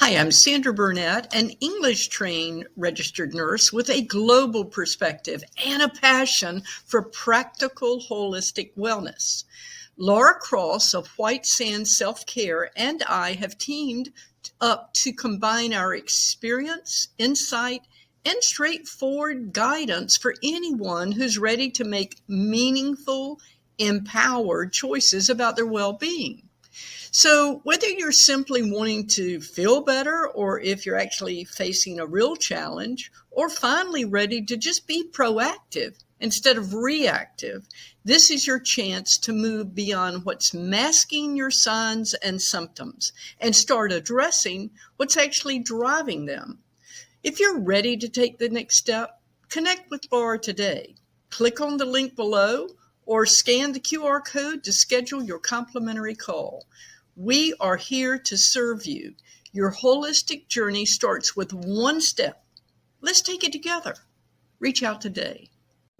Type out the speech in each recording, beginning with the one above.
Hi, I'm Sandra Burnett, an English-trained registered nurse with a global perspective and a passion for practical holistic wellness. Laura Cross of White Sands Self-Care and I have teamed up to combine our experience, insight, and straightforward guidance for anyone who's ready to make meaningful, empowered choices about their well-being. So whether you're simply wanting to feel better, or if you're actually facing a real challenge, or finally ready to just be proactive instead of reactive, this is your chance to move beyond what's masking your signs and symptoms and start addressing what's actually driving them. If you're ready to take the next step, connect with Laura today. Click on the link below or scan the QR code to schedule your complimentary call. We are here to serve you. Your holistic journey starts with one step. Let's take it together. Reach out today.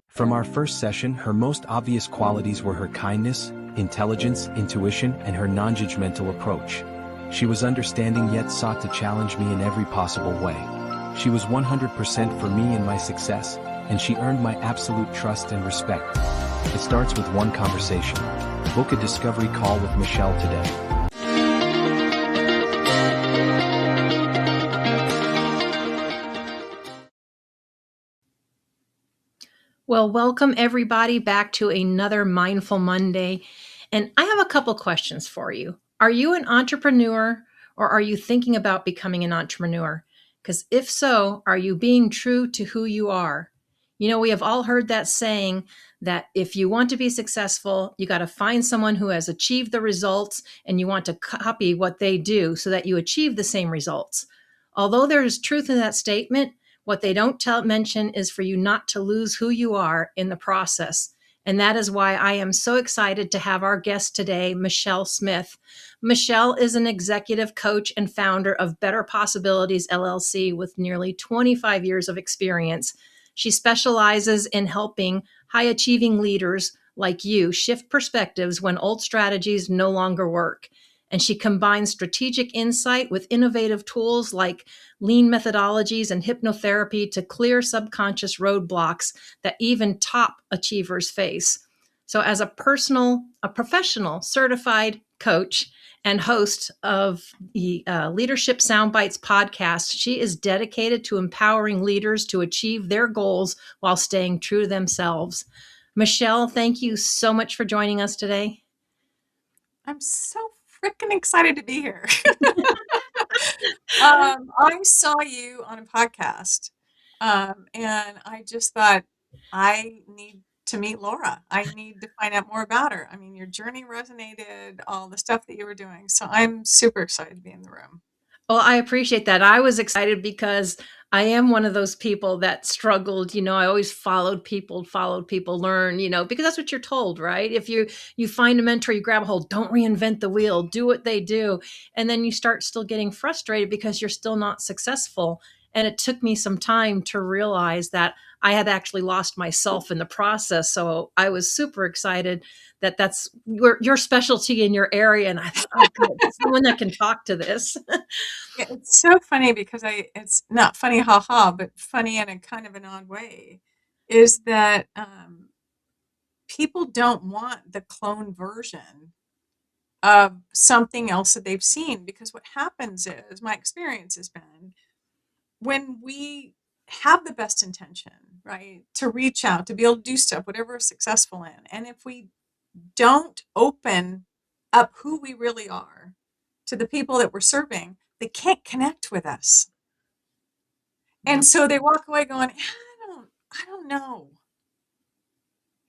From our first session, her most obvious qualities were her kindness, intelligence, intuition, and her non-judgmental approach. She was understanding yet sought to challenge me in every possible way. She was 100% for me and my success, and she earned my absolute trust and respect. It starts with one conversation. Book a discovery call with Michele today. Well, welcome everybody back to another Mindful Monday. And I have a couple questions for you. Are you an entrepreneur, or are you thinking about becoming an entrepreneur? Because if so, are you being true to who you are? You know, we have all heard that saying that if you want to be successful, you got to find someone who has achieved the results and you want to copy what they do so that you achieve the same results. Although there is truth in that statement, what they don't mention is for you not to lose who you are in the process. And that is why I am so excited to have our guest today, Michele Smith. Michele is an executive coach and founder of Better Possibilities LLC with nearly 25 years of experience. She specializes in helping high-achieving leaders like you shift perspectives when old strategies no longer work. And she combines strategic insight with innovative tools like lean methodologies and hypnotherapy to clear subconscious roadblocks that even top achievers face. So as a professional certified coach and host of the Leadership Soundbites podcast, she is dedicated to empowering leaders to achieve their goals while staying true to themselves. Michele, thank you so much for joining us today. I'm so freaking excited to be here. I saw you on a podcast, and I just thought I need to meet Laura. I need to find out more about her. I mean, your journey resonated, all the stuff that you were doing. So I'm super excited to be in the room. Well, I appreciate that. I was excited because I am one of those people that struggled. You know, I always followed people, learn, because that's what you're told, right? If you find a mentor, you grab a hold, don't reinvent the wheel, do what they do. And then you start still getting frustrated because you're still not successful. And it took me some time to realize that I had actually lost myself in the process. So I was super excited that that's your specialty in your area. And I thought, oh, good, someone that can talk to this. Yeah, it's so funny because it's not funny, haha, but funny in a kind of an odd way, is that people don't want the clone version of something else that they've seen, because what happens is, my experience has been, when we have the best intention, right, to reach out, to be able to do stuff, whatever we're successful in, and if we don't open up who we really are to the people that we're serving, they can't connect with us. And so they walk away going, I don't know.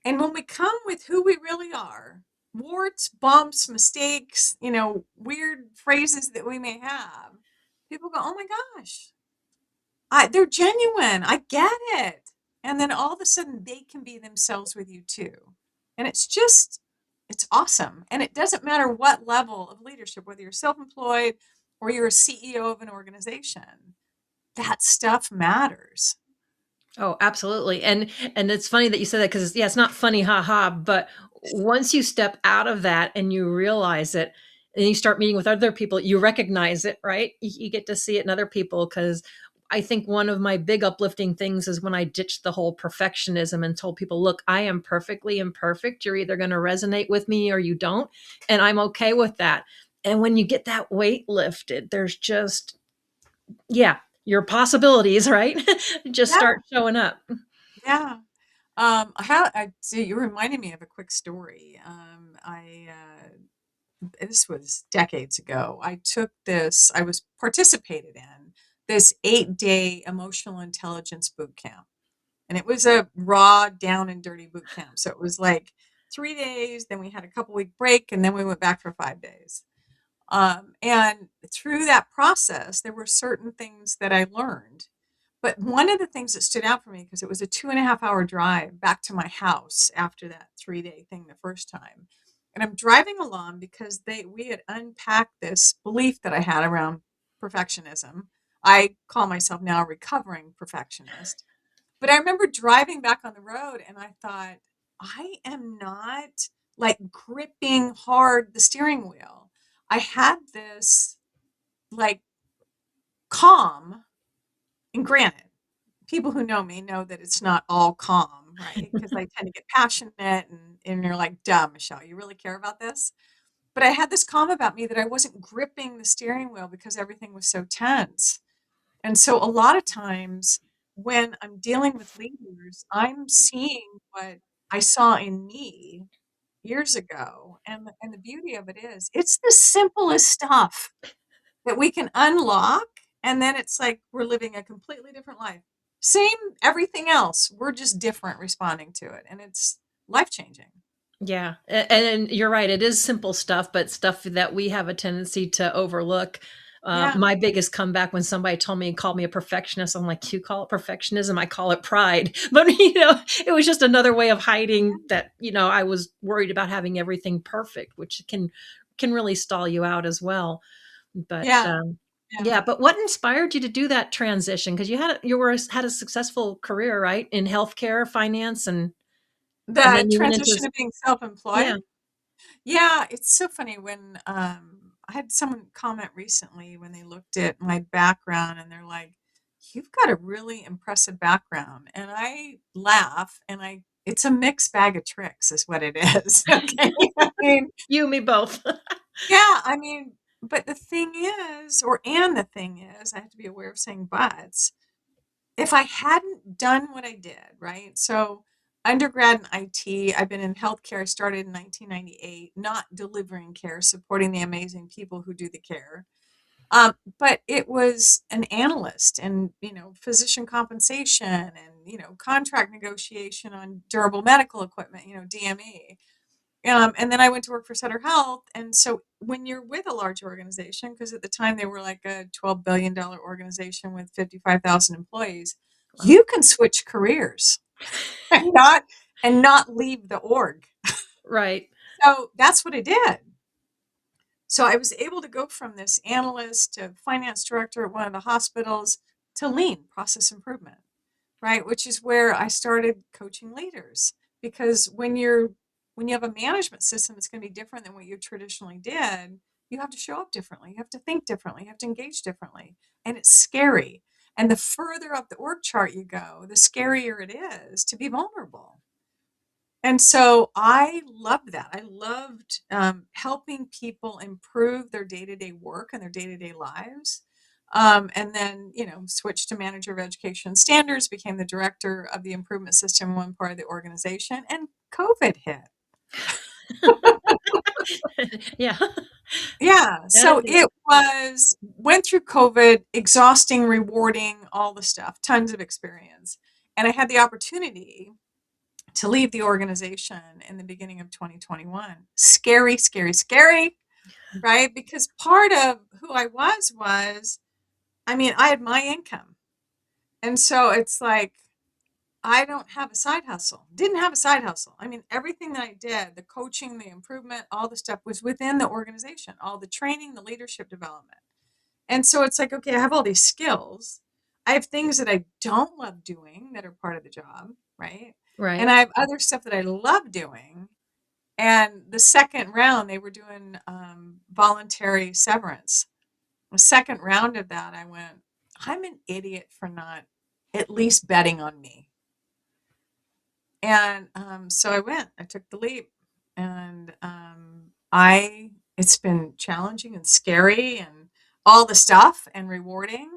And when we come with who we really are, warts, bumps, mistakes, weird phrases that we may have, people go, oh my gosh, they're genuine. I get it. And then all of a sudden they can be themselves with you too. And it's awesome. And it doesn't matter what level of leadership, whether you're self-employed or you're a CEO of an organization, that stuff matters. Oh, absolutely. And it's funny that you said that, because it's not funny, haha, but once you step out of that and you realize it, and you start meeting with other people, you recognize it, right? You get to see it in other people, because I think one of my big uplifting things is when I ditched the whole perfectionism and told people, look, I am perfectly imperfect. You're either going to resonate with me or you don't. And I'm okay with that. And when you get that weight lifted, there's just, yeah, your possibilities, right? Just Yeah. start showing up. Yeah. You reminded me of a quick story. This was decades ago. I was participated in this 8-day emotional intelligence boot camp. And it was a raw, down and dirty boot camp. So it was like 3 days, then we had a couple week break, and then we went back for 5 days. And through that process, there were certain things that I learned. But one of the things that stood out for me, because it was a 2.5 hour drive back to my house after that 3-day thing the first time. And I'm driving along because we had unpacked this belief that I had around perfectionism. I call myself now a recovering perfectionist. But I remember driving back on the road and I thought, I am not like gripping hard the steering wheel. I had this like calm, and granted, people who know me know that it's not all calm, right? Because I tend to get passionate and you're like, duh, Michelle, you really care about this? But I had this calm about me that I wasn't gripping the steering wheel because everything was so tense. And so a lot of times when I'm dealing with leaders, I'm seeing what I saw in me years ago. And the beauty of it is, it's the simplest stuff that we can unlock. And then it's like we're living a completely different life. Same everything else. We're just different responding to it. And it's life changing. Yeah. And you're right. It is simple stuff, but stuff that we have a tendency to overlook. Yeah. My biggest comeback when somebody called me a perfectionist, I'm like, you call it perfectionism? I call it pride. But, it was just another way of hiding that, I was worried about having everything perfect, which can really stall you out as well. But, Yeah. Yeah. yeah, but what inspired you to do that transition? Because had a successful career, right? In healthcare, finance, and The then you went into, transition of being self employed. yeah. Yeah, it's so funny when I had someone comment recently when they looked at my background and they're like, "You've got a really impressive background." And I laugh and it's a mixed bag of tricks is what it is. Okay. I mean, You and me both. yeah, I mean, but the thing is, I have to be aware of saying buts. If I hadn't done what I did, right? So, undergrad in IT, I've been in healthcare. I started in 1998, not delivering care, supporting the amazing people who do the care. But it was an analyst and, physician compensation and, contract negotiation on durable medical equipment, DME. And then I went to work for Sutter Health. And so when you're with a large organization, because at the time they were like a $12 billion organization with 55,000 employees, Wow. you can switch careers and not leave the org. Right. So that's what I did. So I was able to go from this analyst to finance director at one of the hospitals to lean process improvement, right? Which is where I started coaching leaders. Because when you have a management system that's going to be different than what you traditionally did, you have to show up differently. You have to think differently. You have to engage differently. And it's scary. And the further up the org chart you go, the scarier it is to be vulnerable. And so I loved that. I loved helping people improve their day-to-day work and their day-to-day lives. And then, switched to manager of education standards, became the director of the improvement system in one part of the organization, and COVID hit. Yeah. Yeah. That So is it. it went through COVID, exhausting, rewarding, all the stuff, tons of experience. And I had the opportunity to leave the organization in the beginning of 2021. Scary, scary, scary, right? Because part of who I was, I had my income. And so it's like, I don't have a side hustle. Didn't have a side hustle. Everything that I did, the coaching, the improvement, all the stuff was within the organization, all the training, the leadership development. And so it's like, okay, I have all these skills. I have things that I don't love doing that are part of the job, right? And Right. I have other stuff that I love doing. And the second round, they were doing voluntary severance. The second round of that, I went, I'm an idiot for not at least betting on me. And so I took the leap, and it's been challenging and scary and all the stuff and rewarding.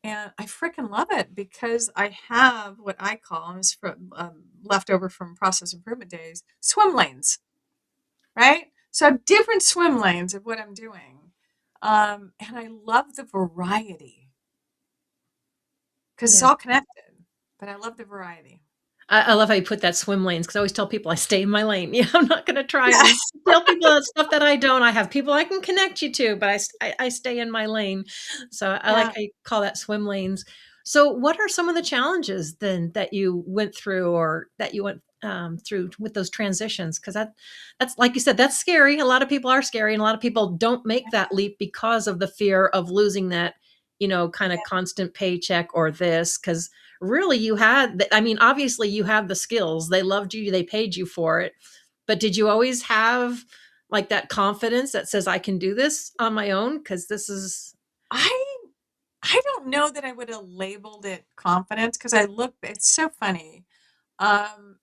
And I freaking love it because I have what I call, and it's from, leftover from process improvement days, swim lanes, right? So I have different swim lanes of what I'm doing. And I love the variety because it's Yeah. all connected, but I love the variety. I love how you put that swim lanes because I always tell people I stay in my lane. Yeah, I'm not going to try Yeah. and tell people that stuff that I don't. I have people I can connect you to, but I stay in my lane. So I like Yeah. how you call that swim lanes. So, what are some of the challenges then that you went through, or that you went through with those transitions? Because that's like you said, that's scary. A lot of people are scary, and a lot of people don't make that leap because of the fear of losing that, kind of constant paycheck or this. Because really you had, I mean, obviously you have the skills. They loved you, they paid you for it. But did you always have like that confidence that says I can do this on my own? Because this is I I don't know that I would have labeled it confidence because it's so funny. And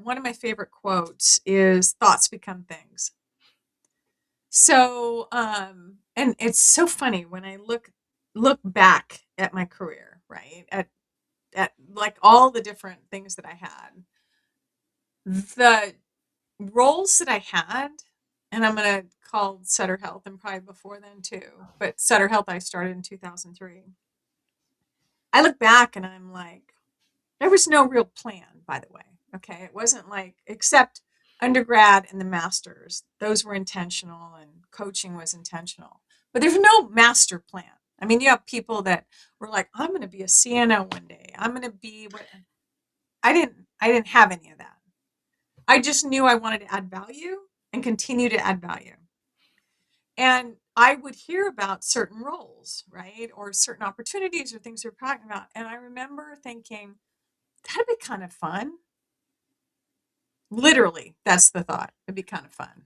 one of my favorite quotes is thoughts become things. So, and it's so funny when I look back at my career, right? At like all the different things that I had, the roles that I had, and I'm going to call Sutter Health, and probably before then too, but Sutter Health I started in 2003. I look back and I'm like, there was no real plan, by the way. Okay. It wasn't like, except undergrad and the masters, those were intentional, and coaching was intentional. But there's no master plan. I mean, you have people that were like, I'm going to be a CNO one day. I'm going to be what I didn't have any of that. I just knew I wanted to add value and continue to add value. And I would hear about certain roles, right? Or certain opportunities or things we were talking about. And I remember thinking, that'd be kind of fun. Literally, that's the thought. It'd be kind of fun.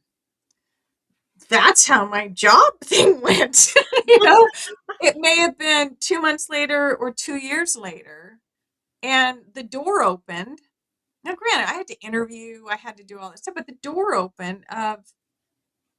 That's how my job thing went. you know, it may have been 2 months later or 2 years later, and the door opened. Now, granted, I had to interview, I had to do all this stuff, but the door opened of,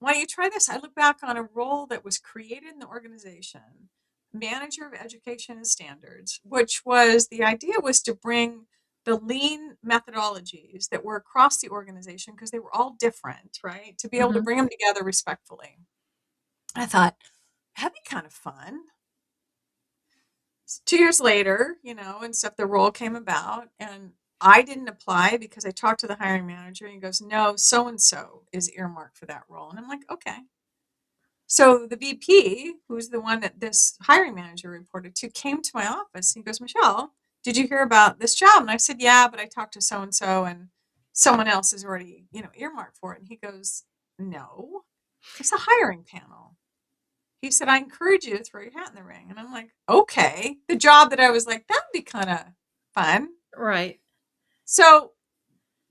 why don't you try this? I look back on a role that was created in the organization, manager of education and standards, which was, the idea was to bring the lean methodologies that were across the organization, because they were all different, right? To be able to Mhm. bring them together respectfully. I thought, that'd be kind of fun. 2 years later, and stuff, the role came about, and I didn't apply because I talked to the hiring manager, and he goes, no, so and so is earmarked for that role. And I'm like, okay. So the VP, who's the one that this hiring manager reported to, came to my office. He goes, Michelle, did you hear about this job? And I said, yeah, but I talked to so and so, and someone else is already, earmarked for it. And he goes, no, it's a hiring panel. He said, I encourage you to throw your hat in the ring. And I'm like, okay. The job that I was like, that'd be kind of fun. Right. So,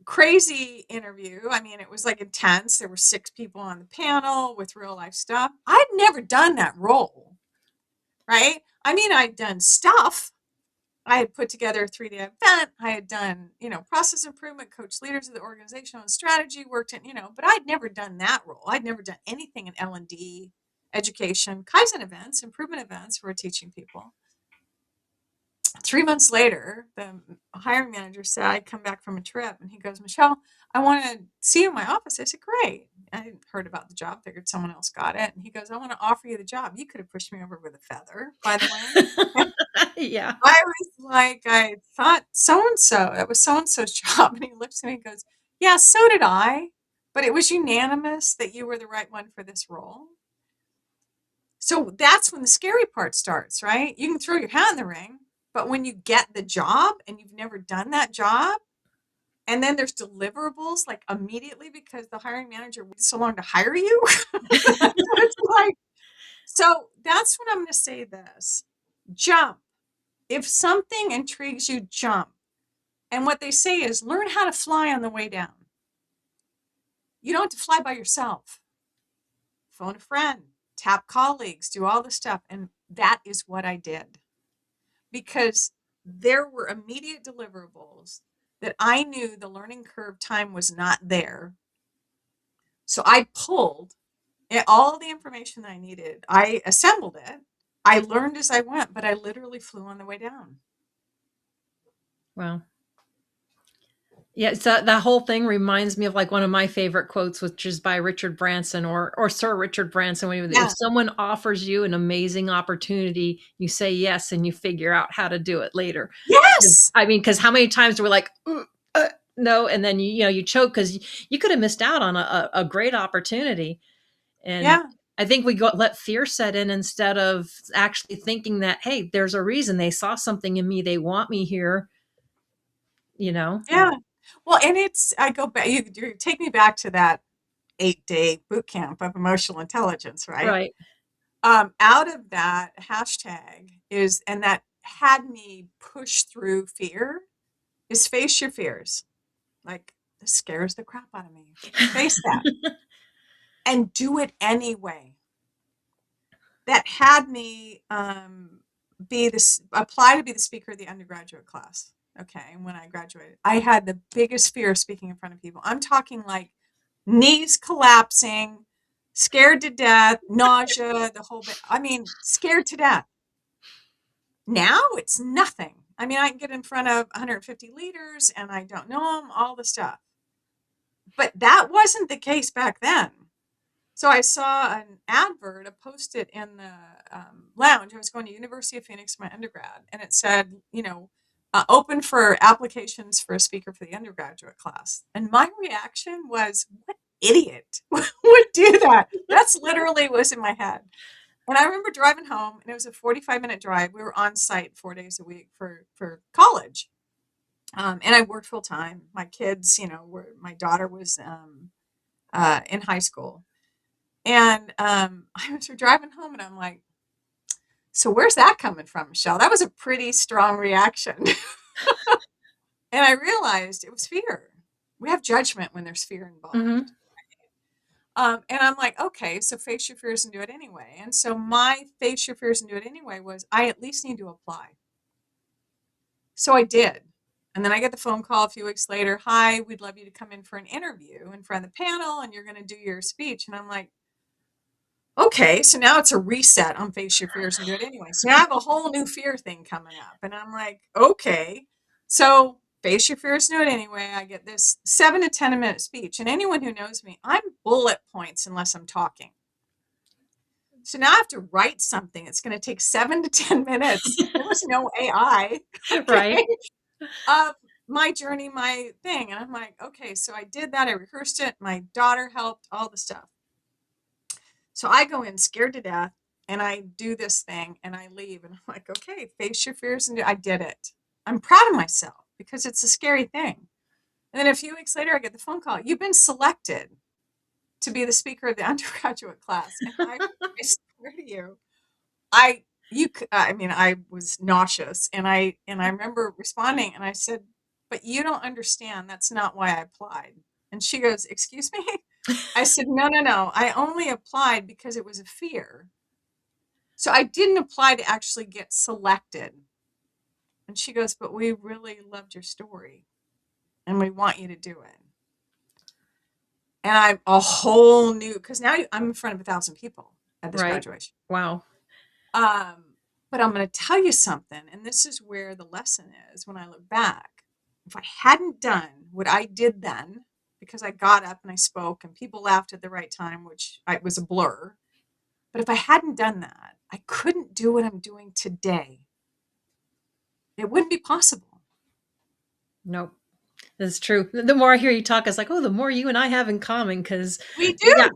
crazy interview. I mean, it was like intense. There were 6 people on the panel with real life stuff. I'd never done that role, right? I mean, I'd done stuff. I had put together a 3-day event. I had done, process improvement, coach leaders of the organization on strategy, worked in, but I'd never done that role. I'd never done anything in L&D, education, Kaizen events, improvement events where we're teaching people. 3 months later, the hiring manager said, I'd come back from a trip, and he goes, Michelle, I want to see you in my office. I said, great. I hadn't heard about the job, figured someone else got it. And he goes, I want to offer you the job. You could have pushed me over with a feather, by the way. Yeah. I was like, I thought so-and-so, that was so-and-so's job. And he looks at me and goes, yeah, so did I. But it was unanimous that you were the right one for this role. So that's when the scary part starts, right? You can throw your hat in the ring, but when you get the job and you've never done that job, and then there's deliverables like immediately because the hiring manager waited so long to hire you. It's like, so that's when I'm going to say this: jump. If something intrigues you, jump. And what they say is learn how to fly on the way down. You don't have to fly by yourself. Phone a friend, tap colleagues, do all the stuff. And that is what I did, because there were immediate deliverables that I knew the learning curve time was not there. So I pulled all the information that I needed. I assembled it. I learned as I went, but I literally flew on the way down. Wow. Yeah, so that whole thing reminds me of like one of my favorite quotes, which is by Richard Branson or Sir Richard Branson. Yeah. If someone offers you an amazing opportunity, you say yes and you figure out how to do it later. Yes. I mean, because how many times are we like, no, and then you choke because you could have missed out on a great opportunity. And Yeah. I think we let fear set in instead of actually thinking that, hey, there's a reason they saw something in me. They want me here, Yeah. Well, and I go back, you take me back to that 8-day boot camp of emotional intelligence, right? Right. Out of that hashtag and that had me push through fear, is face your fears. Like, this scares the crap out of me. Face that and do it anyway. That had me apply to be the speaker of the undergraduate class. Okay, when I graduated, I had the biggest fear of speaking in front of people. I'm talking like knees collapsing, scared to death, nausea, the whole bit. I mean, scared to death. Now it's nothing. I mean, I can get in front of 150 leaders and I don't know them, all the stuff. But that wasn't the case back then. So I saw an advert, I posted in the lounge. I was going to University of Phoenix for my undergrad, and it said, open for applications for a speaker for the undergraduate class. And my reaction was, what idiot would do that? That's literally was in my head. And I remember driving home, and it was a 45-minute drive. We were on site 4 days a week for college. And I worked full time. My kids, my daughter was in high school. And I was driving home and I'm like, so where's that coming from, Michelle? That was a pretty strong reaction. And I realized it was fear. We have judgment when there's fear involved. Mm-hmm. And I'm like, okay, so face your fears and do it anyway. And so my face your fears and do it anyway was, I at least need to apply. So I did. And then I get the phone call a few weeks later. Hi, we'd love you to come in for an interview in front of the panel and you're going to do your speech. And I'm like, okay, so now it's a reset on face your fears and do it anyway. So now I have a whole new fear thing coming up. And I'm like, okay, so face your fears and do it anyway. I get this 7 to 10 minute speech. And anyone who knows me, I'm bullet points unless I'm talking. So now I have to write something. It's going to take 7 to 10 minutes. There was no AI. Right. My journey, my thing. And I'm like, okay, so I did that. I rehearsed it. My daughter helped, all the stuff. So I go in scared to death and I do this thing and I leave and I'm like, okay, face your fears and I did it. I'm proud of myself because it's a scary thing. And then a few weeks later, I get the phone call. You've been selected to be the speaker of the undergraduate class. And I swear to you, I was nauseous and I remember responding and I said, but you don't understand. That's not why I applied. And she goes, excuse me? I said, no. I only applied because it was a fear. So I didn't apply to actually get selected. And she goes, but we really loved your story and we want you to do it. And I'm a whole new, because now I'm in front of 1,000 people at this graduation. Wow. But I'm going to tell you something. And this is where the lesson is when I look back. If I hadn't done what I did then, because I got up and I spoke and people laughed at the right time, which was a blur. But if I hadn't done that, I couldn't do what I'm doing today. It wouldn't be possible. Nope. That's true. The more I hear you talk, it's like, oh, the more you and I have in common, because we do. Yeah,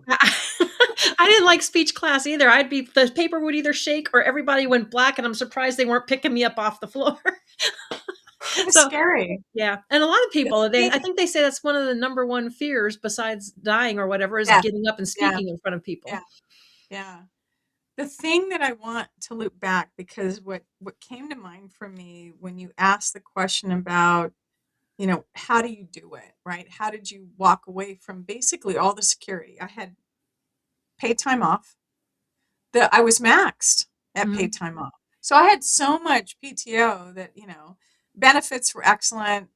I didn't like speech class either. The paper would either shake or everybody went black, and I'm surprised they weren't picking me up off the floor. It was scary. Yeah. And a lot of people, I think they say that's one of the number one fears besides dying or whatever is getting up and speaking in front of people. Yeah. The thing that I want to loop back, because what came to mind for me when you asked the question about how do you do it, right? How did you walk away from basically all the security? I had paid time off. I was maxed at paid time off. So I had so much PTO that, benefits were excellent,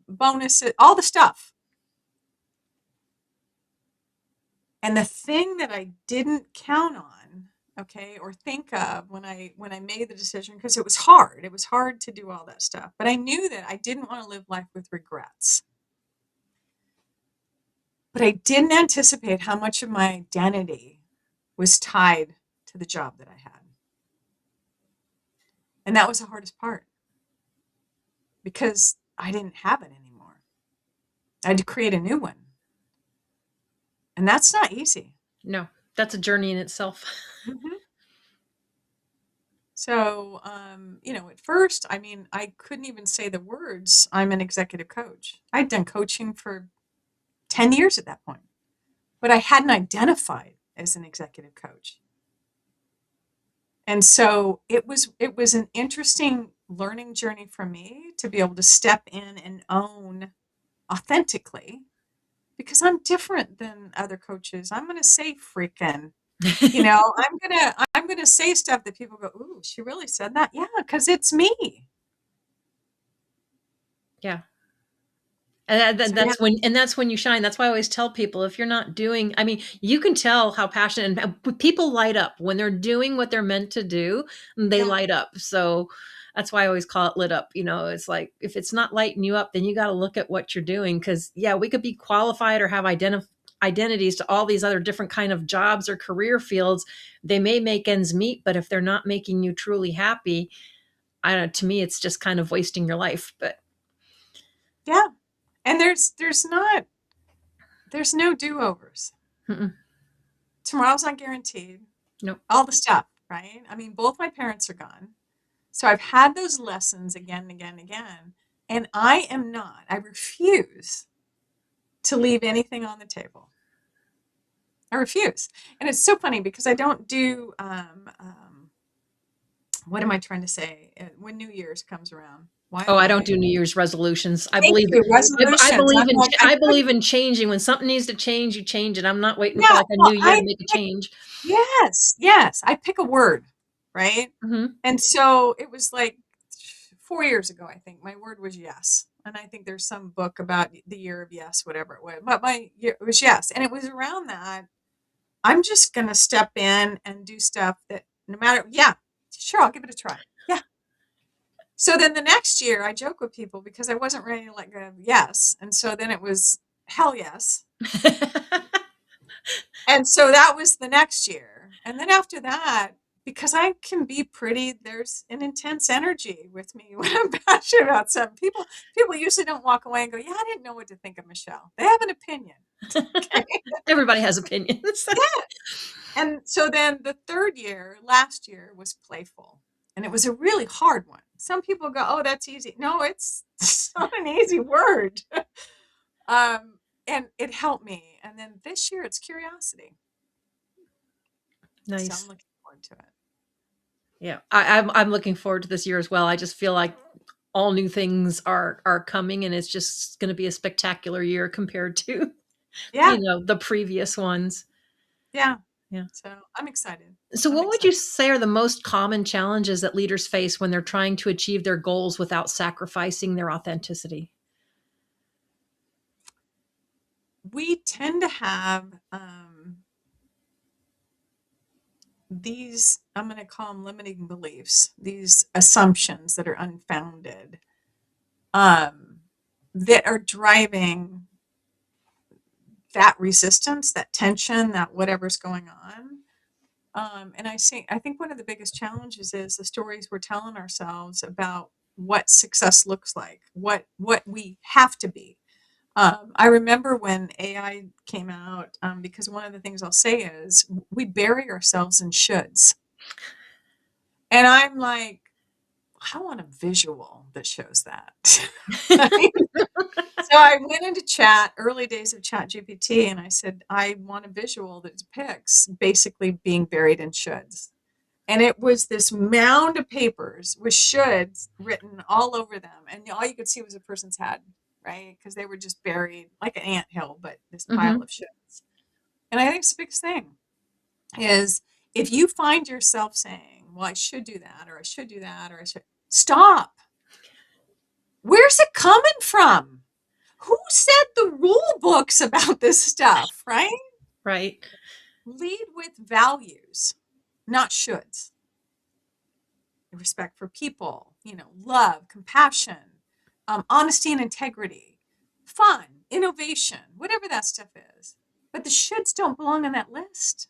bonuses, all the stuff. And the thing that I didn't count on, okay, or think of when I made the decision, because it was hard. It was hard to do all that stuff. But I knew that I didn't want to live life with regrets. But I didn't anticipate how much of my identity was tied to the job that I had. And that was the hardest part, because I didn't have it anymore. I had to create a new one. And that's not easy. No, that's a journey in itself. Mm-hmm. So, at first, I couldn't even say the words, I'm an executive coach. I'd done coaching for 10 years at that point, but I hadn't identified as an executive coach. And so it was an interesting learning journey for me to be able to step in and own authentically, because I'm different than other coaches. I'm going to say freaking, I'm going to say stuff that people go, ooh, she really said that? Yeah, because it's me. Yeah. And that's when you shine. That's why I always tell people, if you're not doing, you can tell how passionate, and people light up when they're doing what they're meant to do. They light up. So that's why I always call it lit up. It's like, if it's not lighting you up, then you got to look at what you're doing. Cause we could be qualified or have identities to all these other different kind of jobs or career fields. They may make ends meet, but if they're not making you truly happy, to me, it's just kind of wasting your life. But yeah. And there's no do-overs. Mm-mm. Tomorrow's not guaranteed. Nope. All the stuff, right? Both my parents are gone. So I've had those lessons again and again and again. And I refuse to leave anything on the table. I refuse. And it's so funny because I don't do, what am I trying to say? When New Year's comes around. I don't do New Year's resolutions. I believe in changing. When something needs to change, you change it. I'm not waiting for like a new year to make a change. Yes. I pick a word, right? Mm-hmm. And so it was like 4 years ago, I think my word was yes. And I think there's some book about the year of yes, whatever it was. But it was yes. And it was around that. I'm just going to step in and do stuff that no matter, sure, I'll give it a try. Yeah. So then the next year I joke with people because I wasn't ready to let go of yes. And so then it was hell yes. And so that was the next year. And then after that, because I can be pretty, there's an intense energy with me when I'm passionate about something. People usually don't walk away and go, yeah, I didn't know what to think of Michele. They have an opinion. Okay? Everybody has opinions. Yeah. And so then the third year, last year, was playful. And it was a really hard one. Some people go, oh, that's easy. No, it's not an easy word. And it helped me. And then this year, it's curiosity. Nice. So I'm looking forward to it. Yeah, I'm looking forward to this year as well. I just feel like all new things are coming, and it's just going to be a spectacular year compared to, the previous ones. Yeah. So I'm excited. So what would you say are the most common challenges that leaders face when they're trying to achieve their goals without sacrificing their authenticity? We tend to have these, I'm going to call them limiting beliefs, these assumptions that are unfounded, that are driving that resistance, that tension, that whatever's going on. And I think one of the biggest challenges is the stories we're telling ourselves about what success looks like, what we have to be. I remember when AI came out, because one of the things I'll say is we bury ourselves in shoulds. And I'm like, I want a visual that shows that. So I went into early days of ChatGPT, and I said, I want a visual that depicts basically being buried in shoulds. And it was this mound of papers with shoulds written all over them. And all you could see was a person's head, right? Because they were just buried like an anthill, but this pile of shoulds. And I think it's the biggest thing is if you find yourself saying, well, I should do that, or I should do that, or I should stop. Where's it coming from? Who said the rule books about this stuff, right? Right. Lead with values, not shoulds. Respect for people, love, compassion, honesty and integrity, fun, innovation, whatever that stuff is. But the shoulds don't belong on that list.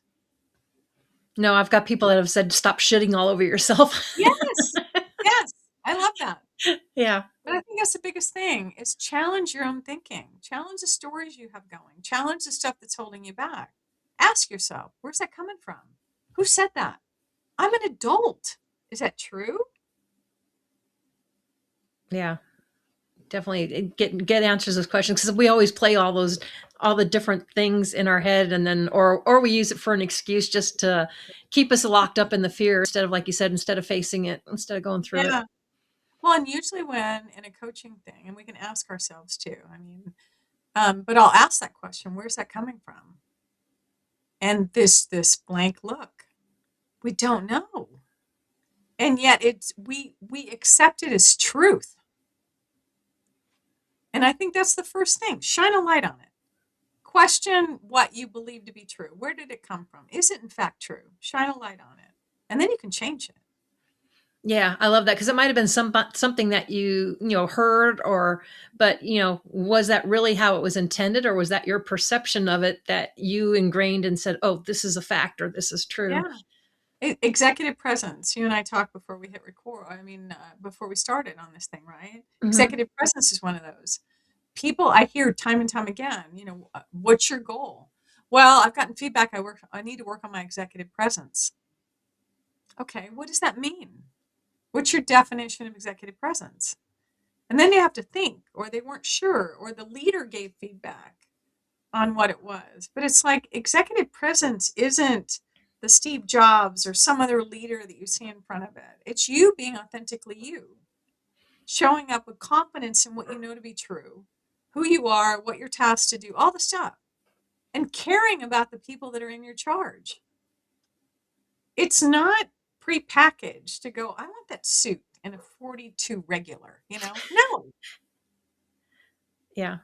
No, I've got people that have said, stop shitting all over yourself. Yes. Yes. I love that. Yeah. But I think that's the biggest thing is challenge your own thinking. Challenge the stories you have going. Challenge the stuff that's holding you back. Ask yourself, where's that coming from? Who said that? I'm an adult. Is that true? Yeah. Definitely get answers to those questions because we always play all the different things in our head and then or we use it for an excuse just to keep us locked up in the fear instead of, like you said, instead of facing it, instead of going through it. Well, and usually when in a coaching thing, and we can ask ourselves too, but I'll ask that question, where's that coming from? And this blank look, we don't know. And yet we accept it as truth. And I think that's the first thing. Shine a light on it. Question what you believe to be true. Where did it come from? Is it in fact true? Shine a light on it. And then you can change it. Yeah, I love that because it might have been something that you heard but was that really how it was intended, or was that your perception of it that you ingrained and said, oh, this is a fact or this is true? Yeah. Executive presence. You and I talked before we hit record. Before we started on this thing, right? Mm-hmm. Executive presence is one of those. People I hear time and time again, what's your goal? Well, I've gotten feedback. I need to work on my executive presence. Okay, what does that mean? What's your definition of executive presence? And then you have to think, or they weren't sure, or the leader gave feedback on what it was. But it's like executive presence isn't the Steve Jobs or some other leader that you see in front of it. It's you being authentically you, showing up with confidence in what you know to be true, who you are, what you're tasked to do, all the stuff, and caring about the people that are in your charge. It's not prepackaged to go, I want that suit in a 42 regular, no. Yeah.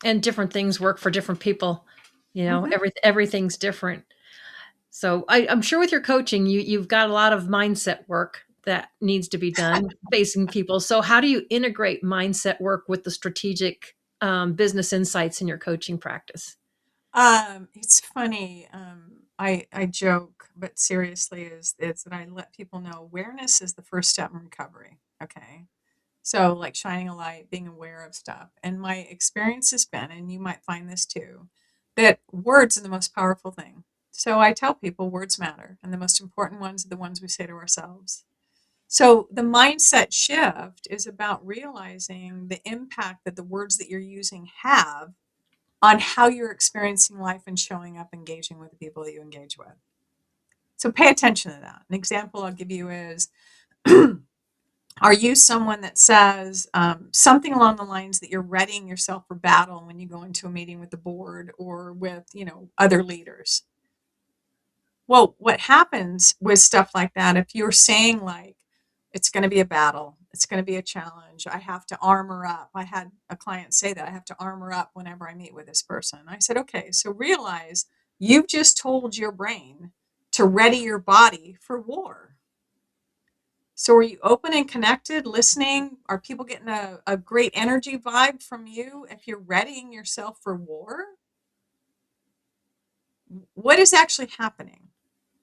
And different things work for different people, everything's different. So I'm sure with your coaching, you've got a lot of mindset work that needs to be done facing people. So how do you integrate mindset work with the strategic business insights in your coaching practice? It's funny. I joke, but seriously is that I let people know awareness is the first step in recovery. Okay. So like shining a light, being aware of stuff. And my experience has been, and you might find this too, that words are the most powerful thing. So I tell people words matter. And the most important ones are the ones we say to ourselves. So the mindset shift is about realizing the impact that the words that you're using have on how you're experiencing life and showing up, engaging with the people that you engage with. So pay attention to that. An example I'll give you is, are you someone that says something along the lines that you're readying yourself for battle when you go into a meeting with the board or with, other leaders? Well, what happens with stuff like that, if you're saying like, it's going to be a battle, it's going to be a challenge, I have to armor up. I had a client say that I have to armor up whenever I meet with this person. I said, okay, so realize you've just told your brain to ready your body for war. So are you open and connected, listening? Are people getting a great energy vibe from you if you're readying yourself for war? What is actually happening,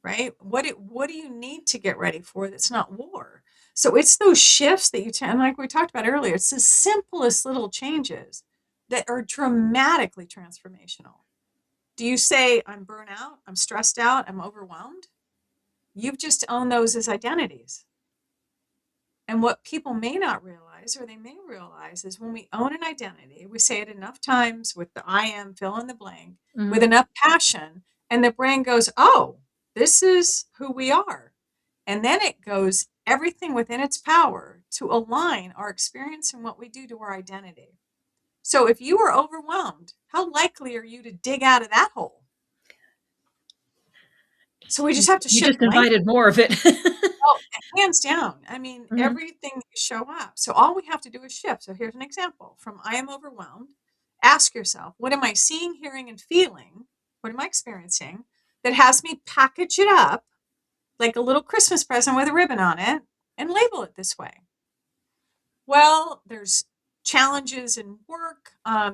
right? What do you need to get ready for that's not war? So it's those shifts that and like we talked about earlier, it's the simplest little changes that are dramatically transformational. Do you say, I'm burnt out, I'm stressed out, I'm overwhelmed? You've just owned those as identities. And what people may not realize, or they may realize, is when we own an identity, we say it enough times with the I am, fill in the blank, with enough passion, and the brain goes, oh, this is who we are. And then it goes everything within its power to align our experience and what we do to our identity. So if you are overwhelmed, how likely are you to dig out of that hole? So we just have to You shift just invited more of it. Oh, hands down. I mean, Mhm. everything that you show up. So all we have to do is shift. So here's an example from I am overwhelmed. Ask yourself, what am I seeing, hearing, and feeling? What am I experiencing that has me package it up like a little Christmas present with a ribbon on it and label it this way? Well, there's challenges in work.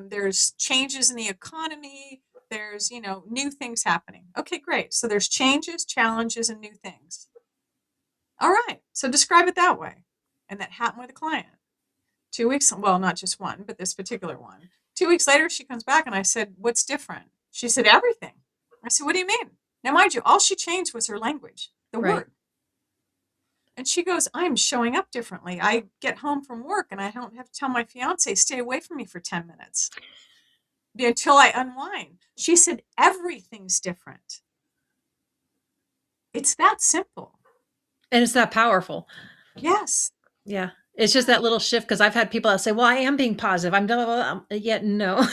There's changes in the economy. There's, new things happening. Okay, great. So there's changes, challenges, and new things. All right. So describe it that way. And that happened with a client. 2 weeks, well, not just one, but this particular one. 2 weeks later, she comes back and I said, what's different? She said, everything. I said, what do you mean? Now, mind you, all she changed was her language, the Right. word. And she goes, I'm showing up differently. I get home from work and I don't have to tell my fiance, stay away from me for 10 minutes until I unwind. She said, everything's different. It's that simple. And it's that powerful. Yes. Yeah. It's just that little shift, because I've had people that say, well, I am being positive. I'm blah, blah, blah. Yet no.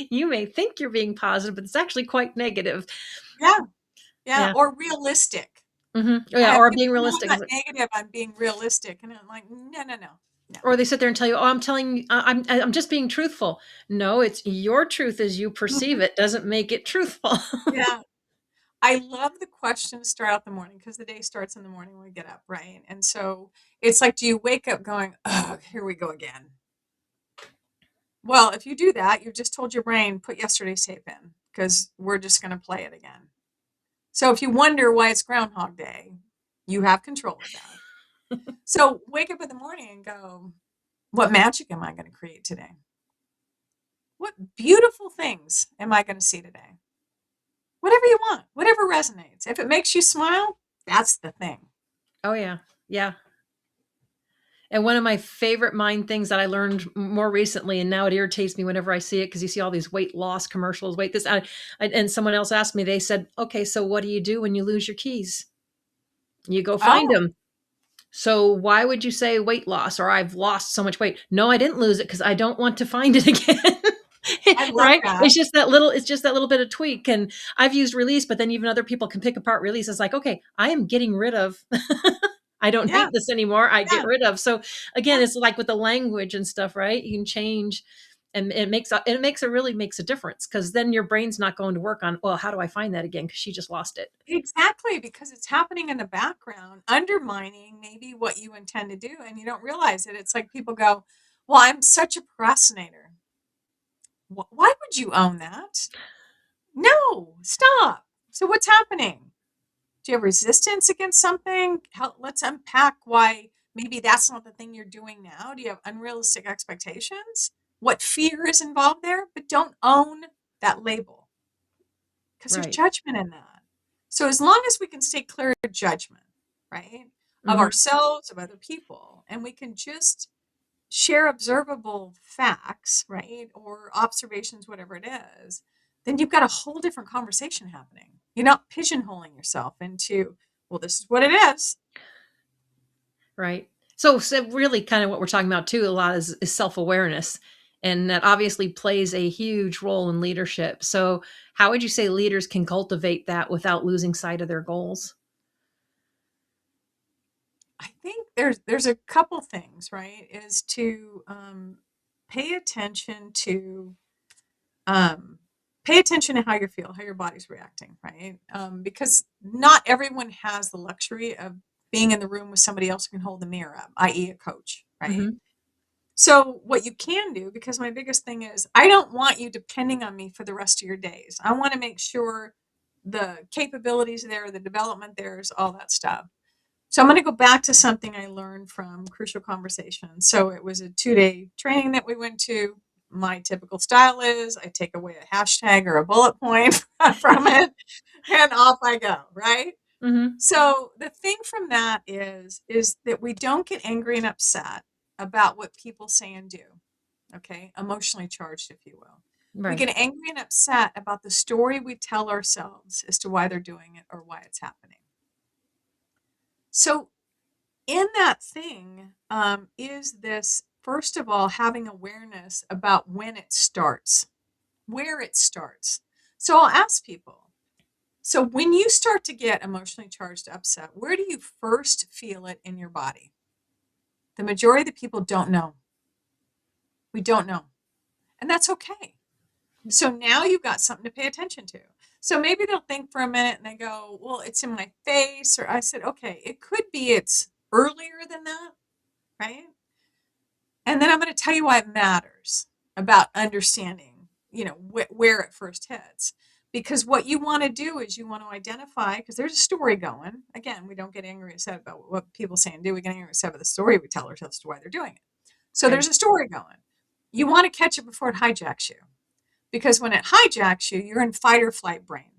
You may think you're being positive, but it's actually quite negative. Yeah. Yeah. Or realistic. Oh, I yeah. have Or people, being "No, I'm realistic. not negative. I'm being realistic." And I'm like, no. Or they sit there and tell you, oh, I'm telling you, I'm just being truthful. No, it's your truth as you perceive Mhm. it doesn't make it truthful. Yeah. I love the question to start out the morning because the day starts in the morning when we get up, right? And so it's like, do you wake up going, oh, here we go again? Well, if you do that, you've just told your brain, put yesterday's tape in because we're just going to play it again. So if you wonder why it's Groundhog Day, you have control of that. So wake up in the morning and go, what magic am I going to create today? What beautiful things am I going to see today? Whatever you want, whatever resonates. If it makes you smile, that's the thing. Oh, yeah. Yeah. And one of my favorite mind things that I learned more recently, and now it irritates me whenever I see it, because you see all these weight loss commercials, weight this, and someone else asked me, they said, okay, so what do you do when you lose your keys? You go find Oh, them. So why would you say weight loss, or I've lost so much weight? No, I didn't lose it because I don't want to find it again. I love Right? that. It's just that little bit of tweak. And I've used release, but then even other people can pick apart release. It's like, okay, I am getting rid of I don't Yeah, hate this anymore. I yeah, get rid of. So again, yeah. it's like with the language and stuff, right? You can change, and it really makes a difference, because then your brain's not going to work on, well, how do I find that again? Because she just lost it. Exactly, because it's happening in the background, undermining maybe what you intend to do, and you don't realize it. It's like people go, well, I'm such a procrastinator. Why would you own that? No, stop. So what's happening? Do you have resistance against something? Let's unpack why maybe that's not the thing you're doing now. Do you have unrealistic expectations? What fear is involved there? But don't own that label because there's Right. judgment in that. So as long as we can stay clear of judgment, right, of Hmm. ourselves, of other people, and we can just share observable facts, right, or observations, whatever it is, then you've got a whole different conversation happening. You're not pigeonholing yourself into, well, this is what it is. Right. So really kind of what we're talking about too, a lot is self-awareness. And that obviously plays a huge role in leadership. So how would you say leaders can cultivate that without losing sight of their goals? I think there's a couple things, right? Is to pay attention to um, pay attention to how you feel, how your body's reacting, right? Because not everyone has the luxury of being in the room with somebody else who can hold the mirror up, i.e., a coach, right? Hmm. So what you can do, because my biggest thing is, I don't want you depending on me for the rest of your days. I want to make sure the capabilities there, the development there's all that stuff. So I'm going to go back to something I learned from Crucial Conversations. So it was a 2-day training that we went to. My typical style is I take away a hashtag or a bullet point from it and off I go, right? Hmm. So the thing from that is that we don't get angry and upset about what people say and do. Okay, emotionally charged, if you will. We Right. get angry and upset about the story we tell ourselves as to why they're doing it or why it's happening. So in that thing is this, first of all, having awareness about when it starts, where it starts. So I'll ask people, so when you start to get emotionally charged upset, where do you first feel it in your body? The majority of the people don't know. We don't know. And that's okay. So now you've got something to pay attention to. So maybe they'll think for a minute and they go, well, it's in my face. Or I said, okay, it could be it's earlier than that, right? And then I'm going to tell you why it matters about understanding, where it first hits. Because what you want to do is you want to identify, because there's a story going. Again, we don't get angry and upset about what people say and do. We get angry and upset about the story we tell ourselves to why they're doing it. So there's a story going. You want to catch it before it hijacks you. Because when it hijacks you, you're in fight or flight brain.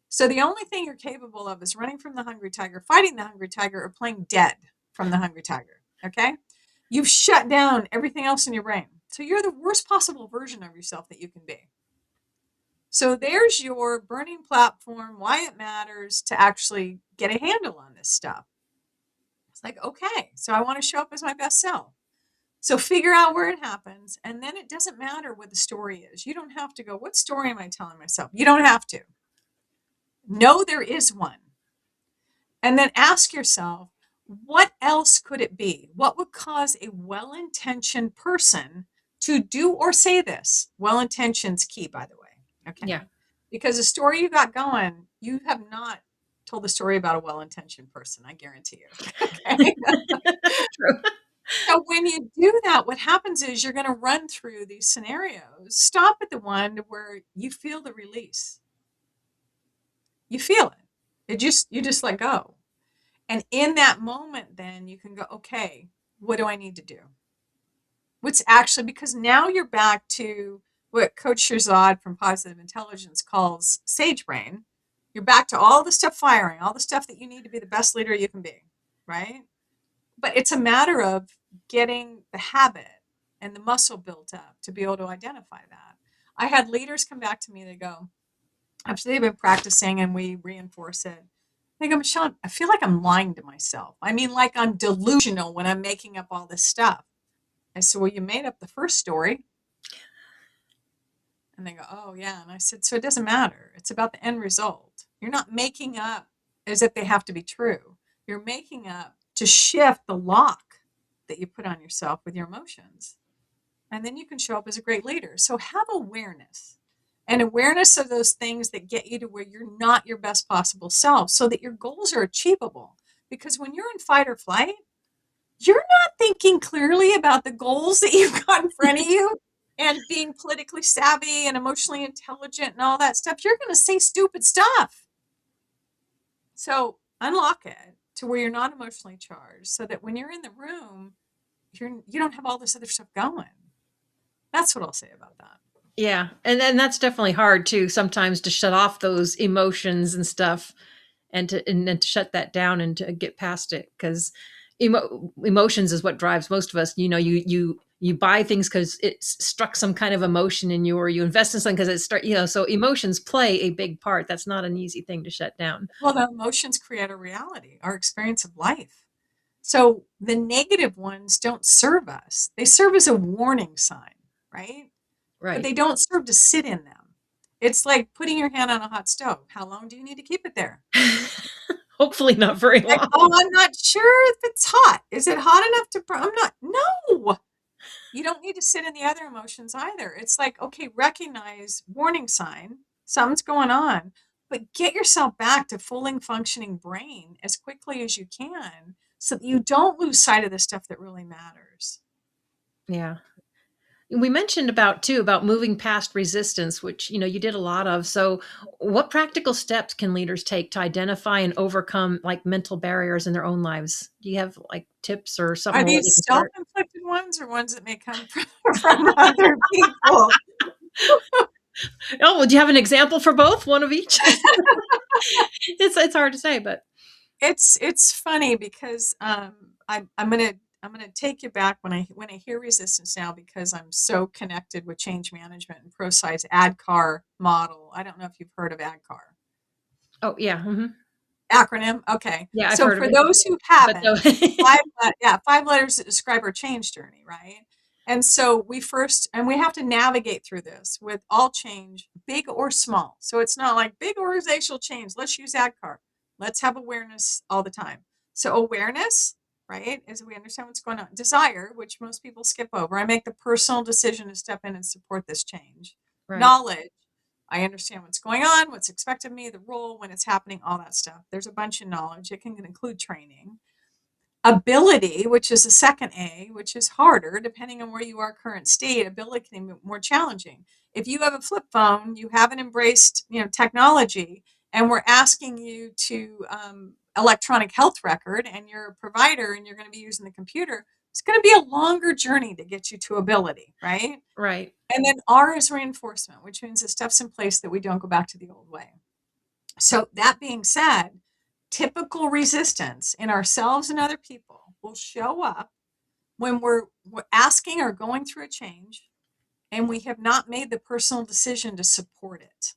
So the only thing you're capable of is running from the hungry tiger, fighting the hungry tiger, or playing dead from the hungry tiger. Okay? You've shut down everything else in your brain. So you're the worst possible version of yourself that you can be. So there's your burning platform, why it matters to actually get a handle on this stuff. It's like, okay, so I want to show up as my best self. So figure out where it happens, and then it doesn't matter what the story is. You don't have to go, what story am I telling myself? You don't have to. Know there is one. And then ask yourself, what else could it be? What would cause a well-intentioned person to do or say this? Well-intentioned's key, by the way. Okay. Yeah. Because the story you got going, you have not told the story about a well-intentioned person, I guarantee you. Okay. True. So when you do that, what happens is you're going to run through these scenarios. Stop at the one where you feel the release. You feel it. You just let go. And in that moment, then you can go, okay, what do I need to do? What's actually, because now you're back to what Coach Shirzad from Positive Intelligence calls sage brain. You're back to all the stuff firing, all the stuff that you need to be the best leader you can be, right? But it's a matter of getting the habit and the muscle built up to be able to identify that. I had leaders come back to me, they go, after they've been practicing and we reinforce it, they go, Michele, I feel like I'm lying to myself. I mean, like I'm delusional when I'm making up all this stuff. I said, well, you made up the first story. And they go, oh, yeah. And I said, so it doesn't matter. It's about the end result. You're not making up as if they have to be true. You're making up to shift the lock that you put on yourself with your emotions. And then you can show up as a great leader. So have awareness. And awareness of those things that get you to where you're not your best possible self so that your goals are achievable. Because when you're in fight or flight, you're not thinking clearly about the goals that you've got in front of you and being politically savvy and emotionally intelligent and all that stuff. You're going to say stupid stuff. So unlock it to where you're not emotionally charged so that when you're in the room, you don't have all this other stuff going. That's what I'll say about that. Yeah. And then that's definitely hard too, sometimes to shut off those emotions and stuff and to shut that down and to get past it. Because emotions is what drives most of us. You buy things because it struck some kind of emotion in you, or you invest in something because so emotions play a big part. That's not an easy thing to shut down. Well, the emotions create a reality, our experience of life. So the negative ones don't serve us. They serve as a warning sign, right? Right. But they don't serve to sit in them. It's like putting your hand on a hot stove. How long do you need to keep it there? Hopefully not very long. Like, oh, I'm not sure if it's hot. Is it hot enough to, I'm not, no. You don't need to sit in the other emotions either. It's like, okay, recognize warning sign, something's going on, but get yourself back to fully functioning brain as quickly as you can so that you don't lose sight of the stuff that really matters. Yeah. We mentioned about moving past resistance, which, you did a lot of. So what practical steps can leaders take to identify and overcome like mental barriers in their own lives? Do you have like tips or something? Are these self-inflicted ones or ones that may come from other people? Oh, well, do you have an example for both? One of each? It's hard to say, but it's funny because I'm gonna take you back when I hear resistance now, because I'm so connected with change management and ProSci's ADKAR model. I don't know if you've heard of ADKAR. oh yeah. Mm-hmm. acronym. Okay. Yeah, I've So heard of for it. those who But haven't, though, it's 5 letters that describe our change journey, right? And so we have to navigate through this with all change, big or small. So it's not like big organizational change. Let's use ADKAR. Let's have awareness all the time. So awareness, right, is we understand what's going on. Desire, which most people skip over. I make the personal decision to step in and support this change. right, Knowledge, I understand what's going on, what's expected of me, the role, when it's happening, all that stuff. There's a bunch of knowledge. It can include training. Ability, which is the second A, which is harder depending on where you are current state. Ability can be more challenging. If you have a flip phone, you haven't embraced technology, and we're asking you to electronic health record, and you're a provider and you're going to be using the computer, it's going to be a longer journey to get you to ability, right? right. And then R is reinforcement, which means the stuff's in place that we don't go back to the old way. So that being said, typical resistance in ourselves and other people will show up when we're asking or going through a change and we have not made the personal decision to support it.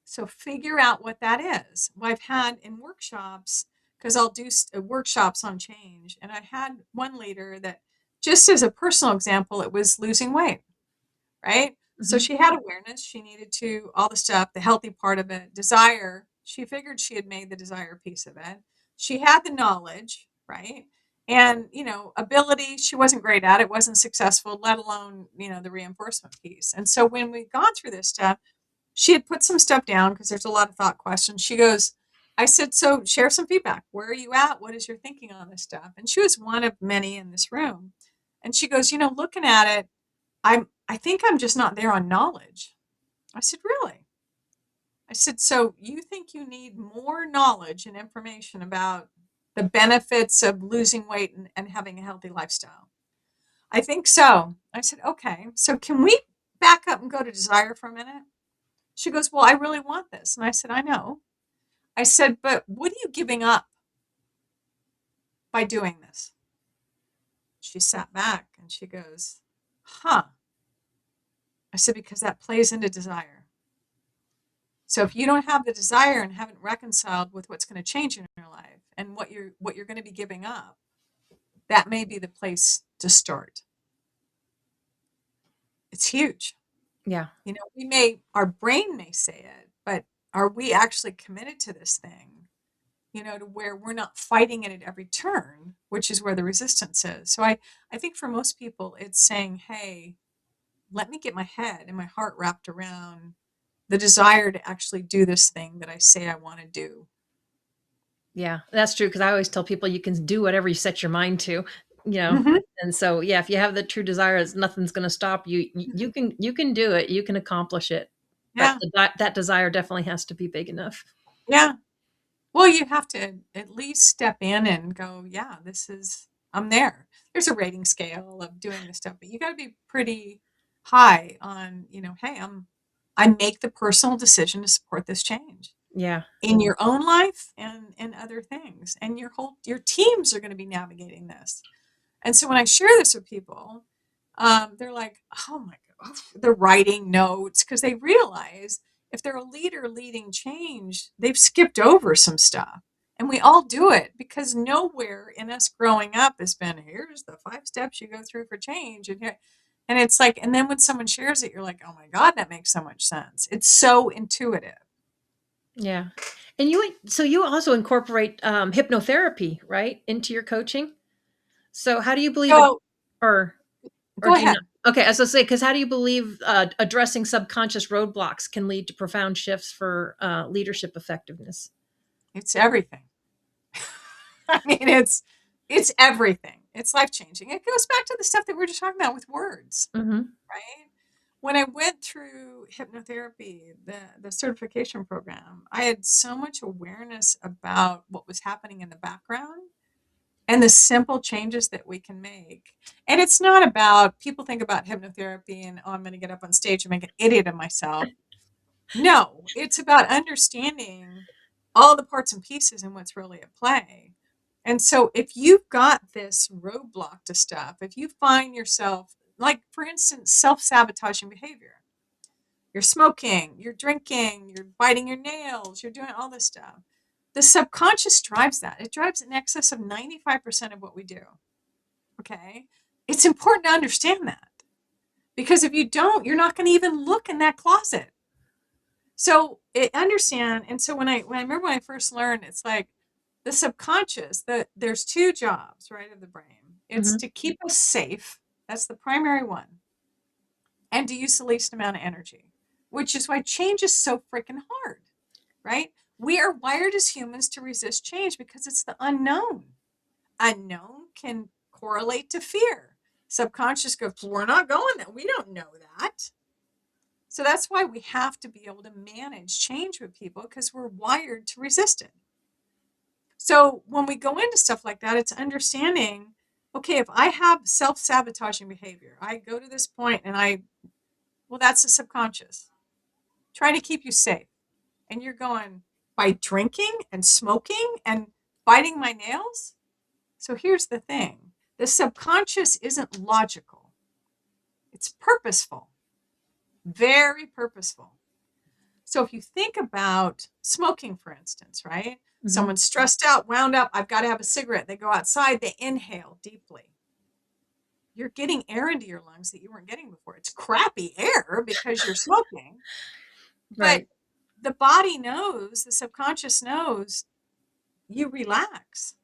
So figure out what that is. Well, I've had in workshops, because I'll do workshops on change, and I had one leader that, just as a personal example, it was losing weight, right? So she had awareness. She needed to, all the stuff, the healthy part of it, desire. She figured she had made the desire piece of it. She had the knowledge, right? And, ability, she wasn't great at it, wasn't successful, let alone, the reinforcement piece. And so when we've gone through this stuff, she had put some stuff down because there's a lot of thought questions. She goes, I said, so share some feedback. Where are you at? What is your thinking on this stuff? And she was one of many in this room. And she goes, looking at it, I think I'm just not there on knowledge. I said, really? I said, so you think you need more knowledge and information about the benefits of losing weight and having a healthy lifestyle? I think so. I said, okay, so can we back up and go to desire for a minute? She goes, well, I really want this. And I said, I know. I said, but what are you giving up by doing this? She sat back and she goes, huh. I said, because that plays into desire. So if you don't have the desire and haven't reconciled with what's going to change in your life and what you're going to be giving up, that may be the place to start. It's huge. Yeah. Our brain may say it, but are we actually committed to this thing? To where we're not fighting it at every turn, which is where the resistance is. So I think for most people, it's saying, hey, let me get my head and my heart wrapped around the desire to actually do this thing that I say I want to do. Yeah, that's true. Because I always tell people you can do whatever you set your mind to, you know. Mm-hmm. And so, yeah, if you have the true desire, nothing's going to stop you. You can do it. You can accomplish it. But Yeah. that desire definitely has to be big enough. Yeah. Well, you have to at least step in and go, yeah, I'm there. There's a rating scale of doing this stuff, but you got to be pretty high on, hey, I make the personal decision to support this change Yeah. in your own life and in other things. And your teams are going to be navigating this. And so when I share this with people, they're like, oh my God, they're writing notes because they realize if they're a leader leading change, they've skipped over some stuff. And we all do it because nowhere in us growing up has been, here's the 5 steps you go through for change. And it's like, and then when someone shares it, you're like, oh my God, that makes so much sense. It's so intuitive. Yeah. And you also incorporate hypnotherapy, right, into your coaching. So how do you believe it, So or go do you ahead. not? Okay, as I say, because how do you believe addressing subconscious roadblocks can lead to profound shifts for leadership effectiveness? It's everything. I mean, it's everything. It's life changing. It goes back to the stuff that we are just talking about with words, Mm-hmm. right? When I went through hypnotherapy, the certification program, I had so much awareness about what was happening in the background and the simple changes that we can make. And it's not about, people think about hypnotherapy and, oh, I'm going to get up on stage and make an idiot of myself. No, it's about understanding all the parts and pieces and what's really at play. And so if you've got this roadblock to stuff, if you find yourself, like for instance, self-sabotaging behavior, you're smoking, you're drinking, you're biting your nails, you're doing all this stuff. The subconscious drives that. It drives in excess of 95% of what we do. Okay. It's important to understand that, because if you don't, you're not going to even look in that closet. So understand. And so when I remember when I first learned, it's like the subconscious, there's two jobs, right, of the brain. It's to keep us safe. That's the primary one. And to use the least amount of energy, which is why change is so freaking hard, right? We are wired as humans to resist change because it's the unknown. Unknown can correlate to fear. Subconscious goes, we're not going there. We don't know that. So that's why we have to be able to manage change with people, because we're wired to resist it. So when we go into stuff like that, it's understanding, okay, if I have self-sabotaging behavior, I go to this point and well, that's the subconscious trying to keep you safe. And you're going, by drinking and smoking and biting my nails? So here's the thing. The subconscious isn't logical. It's purposeful. Very purposeful. So if you think about smoking, for instance, right? Someone's stressed out, wound up, I've got to have a cigarette. They go outside, they inhale deeply. You're getting air into your lungs that you weren't getting before. It's crappy air because you're smoking. Right. But the body knows, the subconscious knows, you relax.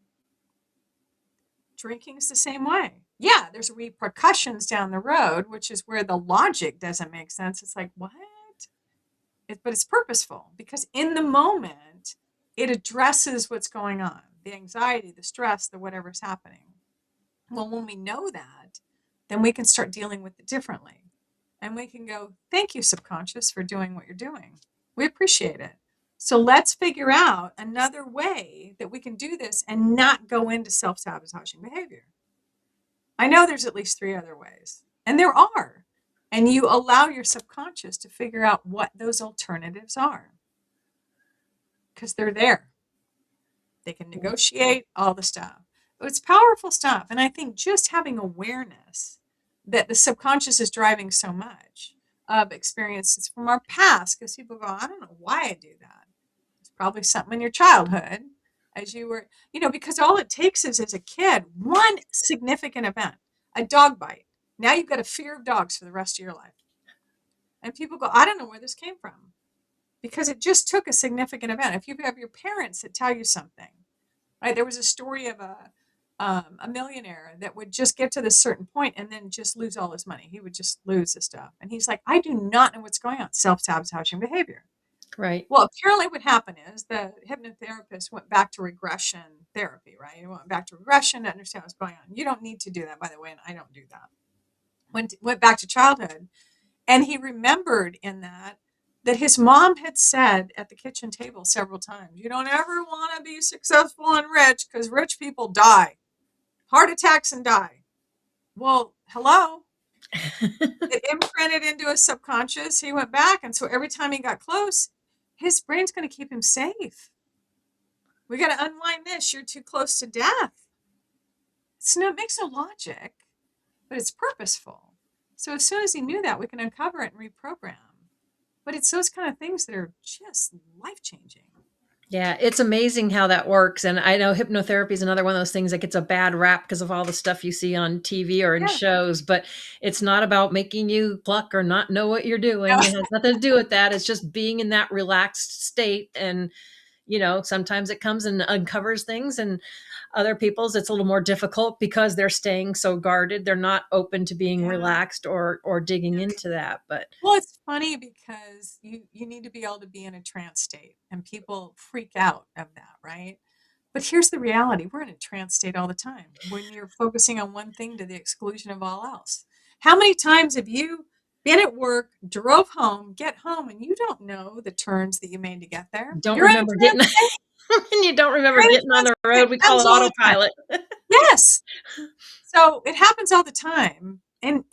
Drinking's the same way. Yeah, there's repercussions down the road, which is where the logic doesn't make sense. It's like, what? But it's purposeful, because in the moment, it addresses what's going on, the anxiety, the stress, the whatever's happening. Well, when we know that, then we can start dealing with it differently. And we can go, thank you, subconscious, for doing what you're doing. We appreciate it. So let's figure out another way that we can do this and not go into self-sabotaging behavior. I know there's at least 3 other ways, and there are. And you allow your subconscious to figure out what those alternatives are, because they're there. They can negotiate all the stuff. It's powerful stuff. And I think just having awareness that the subconscious is driving so much of experiences from our past, because people go, I don't know why I do that. It's probably something in your childhood as you were, because all it takes is, as a kid, one significant event, a dog bite. Now you've got a fear of dogs for the rest of your life. And people go, I don't know where this came from, because it just took a significant event. If you have your parents that tell you something, right? There was a story of a millionaire that would just get to this certain point and then just lose all his money. He would just lose his stuff. And he's like, I do not know what's going on. Self-sabotaging behavior. Right. Well, apparently what happened is the hypnotherapist went back to regression therapy, right? He went back to regression to understand what's going on. You don't need to do that, by the way, and I don't do that. Went back to childhood, and he remembered in that his mom had said at the kitchen table several times, you don't ever want to be successful and rich, because rich people die. Heart attacks and die. Well, hello. It imprinted into his subconscious. He went back, and so every time he got close, his brain's going to keep him safe. We got to unwind this. You're too close to death. It makes no logic, but it's purposeful. So as soon as he knew that, we can uncover it and reprogram. But it's those kind of things that are just life-changing. Yeah, it's amazing how that works. And I know hypnotherapy is another one of those things that gets a bad rap because of all the stuff you see on TV or in shows, but it's not about making you pluck or not know what you're doing. It has nothing to do with that. It's just being in that relaxed state. And, sometimes it comes and uncovers things, and other people's it's a little more difficult because they're staying so guarded. They're not open to being relaxed or digging into that. But well, it's funny because you need to be able to be in a trance state, and people freak out of that, right? But here's the reality. We're in a trance state all the time when you're focusing on one thing to the exclusion of all else. How many times have you been at work, drove home, get home, and you don't know the turns that you made to get there? Don't remember getting and you don't remember getting on the road. We call it autopilot. Yes. So it happens all the time. And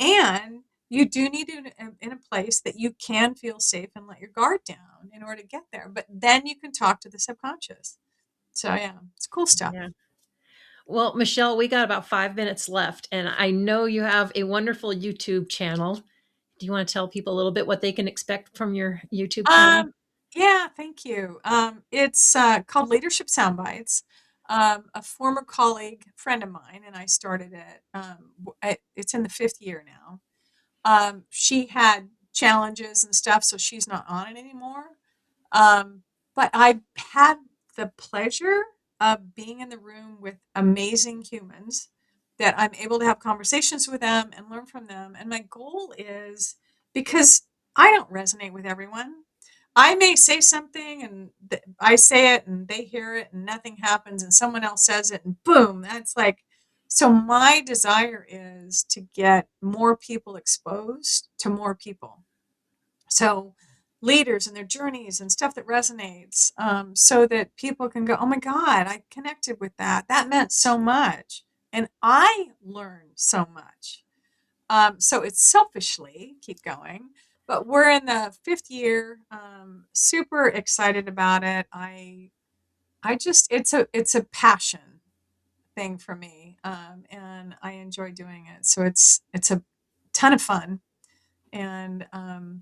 you do need to in a place that you can feel safe and let your guard down in order to get there. But then you can talk to the subconscious. So yeah, it's cool stuff. Yeah. Well, Michele, we got about 5 minutes left, and I know you have a wonderful YouTube channel. Do you want to tell people a little bit what they can expect from your YouTube channel? Yeah, thank you. It's called Leadership Soundbites. A former colleague, friend of mine, and I started it. It's in the 5th year now. She had challenges and stuff, so she's not on it anymore. But I had the pleasure of being in the room with amazing humans that I'm able to have conversations with them and learn from them. And my goal is, because I don't resonate with everyone, I may say something and I say it and they hear it and nothing happens, and someone else says it and boom, that's like, so my desire is to get more people exposed to more people. So leaders and their journeys and stuff that resonates, so that people can go, oh my God, I connected with that. That meant so much. And I learned so much. So it's selfishly keep going, but we're in the 5th year. Super excited about it. I just, it's a passion thing for me. And I enjoy doing it. So it's a ton of fun. And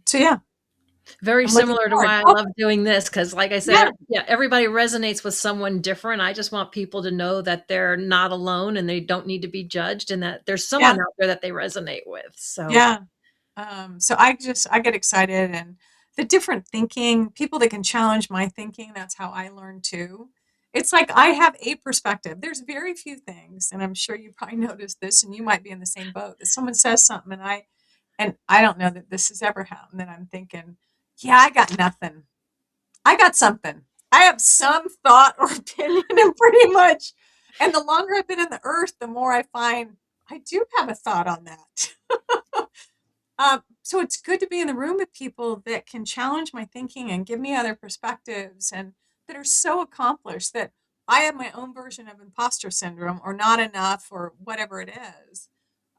so yeah, Very I'm looking similar to forward. why I Oh, love doing this, because like I said, yeah, yeah, everybody resonates with someone different. I just want people to know that they're not alone and they don't need to be judged, and that there's yeah, someone out there that they resonate with. So yeah. So I get excited, and the different thinking, people that can challenge my thinking, that's how I learn too. It's like I have a perspective. There's very few things, and I'm sure you probably noticed this, and you might be in the same boat, that someone says something and I don't know that this has ever happened, that I'm thinking, yeah, I got nothing. I got something. I have some thought or opinion, and pretty much, and the longer I've been in the earth, the more I find I do have a thought on that. So it's good to be in the room with people that can challenge my thinking and give me other perspectives, and that are so accomplished that I have my own version of imposter syndrome or not enough or whatever it is.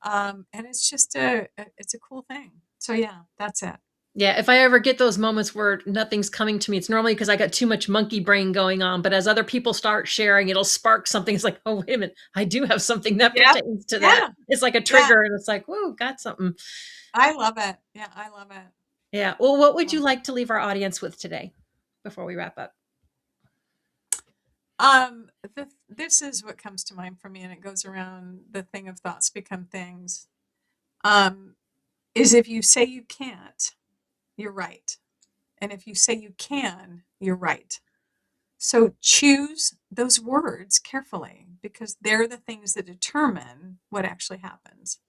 And it's just it's a cool thing. So yeah, that's it. yeah, if I ever get those moments where nothing's coming to me, it's normally because I got too much monkey brain going on. But as other people start sharing, it'll spark something. It's like, oh, wait a minute, I do have something that Yeah, pertains to that. yeah, It's like a yeah. trigger, and it's like, whoa, got something. I love it. Yeah, I love it. Yeah. Well, what would Yeah. you like to leave our audience with today before we wrap up? This is what comes to mind for me, and it goes around the thing of thoughts become things. Um, is if you say you can't, you're right. And if you say you can, you're right. So choose those words carefully, because they're the things that determine what actually happens.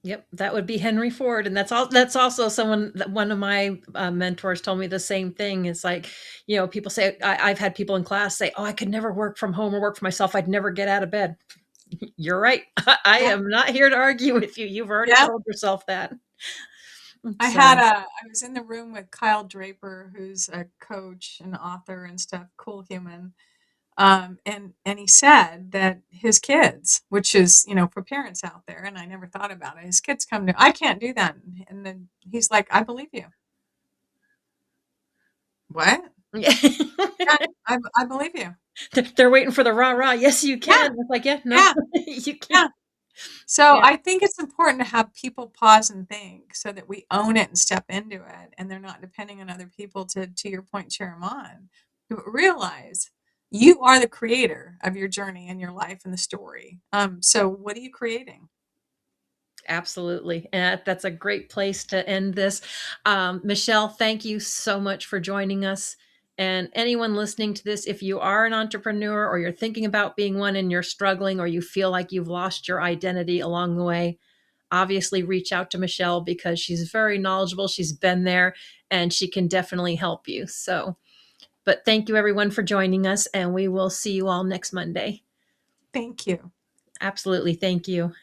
Yep, that would be Henry Ford, and that's also someone that one of my mentors told me the same thing. It's like, people say I've had people in class say, "Oh, I could never work from home or work for myself. I'd never get out of bed." You're right. I Yeah. am not here to argue with you. You've already Yeah. told yourself that. I So, was in the room with Kyle Draper, who's a coach and author and stuff, cool human. And he said that his kids, which is, for parents out there, and I never thought about it, his kids come to, I can't do that. And then he's like, I believe you. What? yeah. Yeah, I believe you. They're waiting for the rah rah. Yes, you Yeah, can. It's like, yeah, no, yeah, you can't. yeah. So Yeah. I think it's important to have people pause and think, so that we own it and step into it, and they're not depending on other people to your point, cheer them on. But realize you are the creator of your journey and your life and the story. So what are you creating? Absolutely. And that's a great place to end this. Michele, thank you so much for joining us. And anyone listening to this, if you are an entrepreneur or you're thinking about being one and you're struggling, or you feel like you've lost your identity along the way, obviously reach out to Michele, because she's very knowledgeable. She's been there and she can definitely help you. So, but thank you everyone for joining us, and we will see you all next Monday. Thank you. Absolutely. Thank you.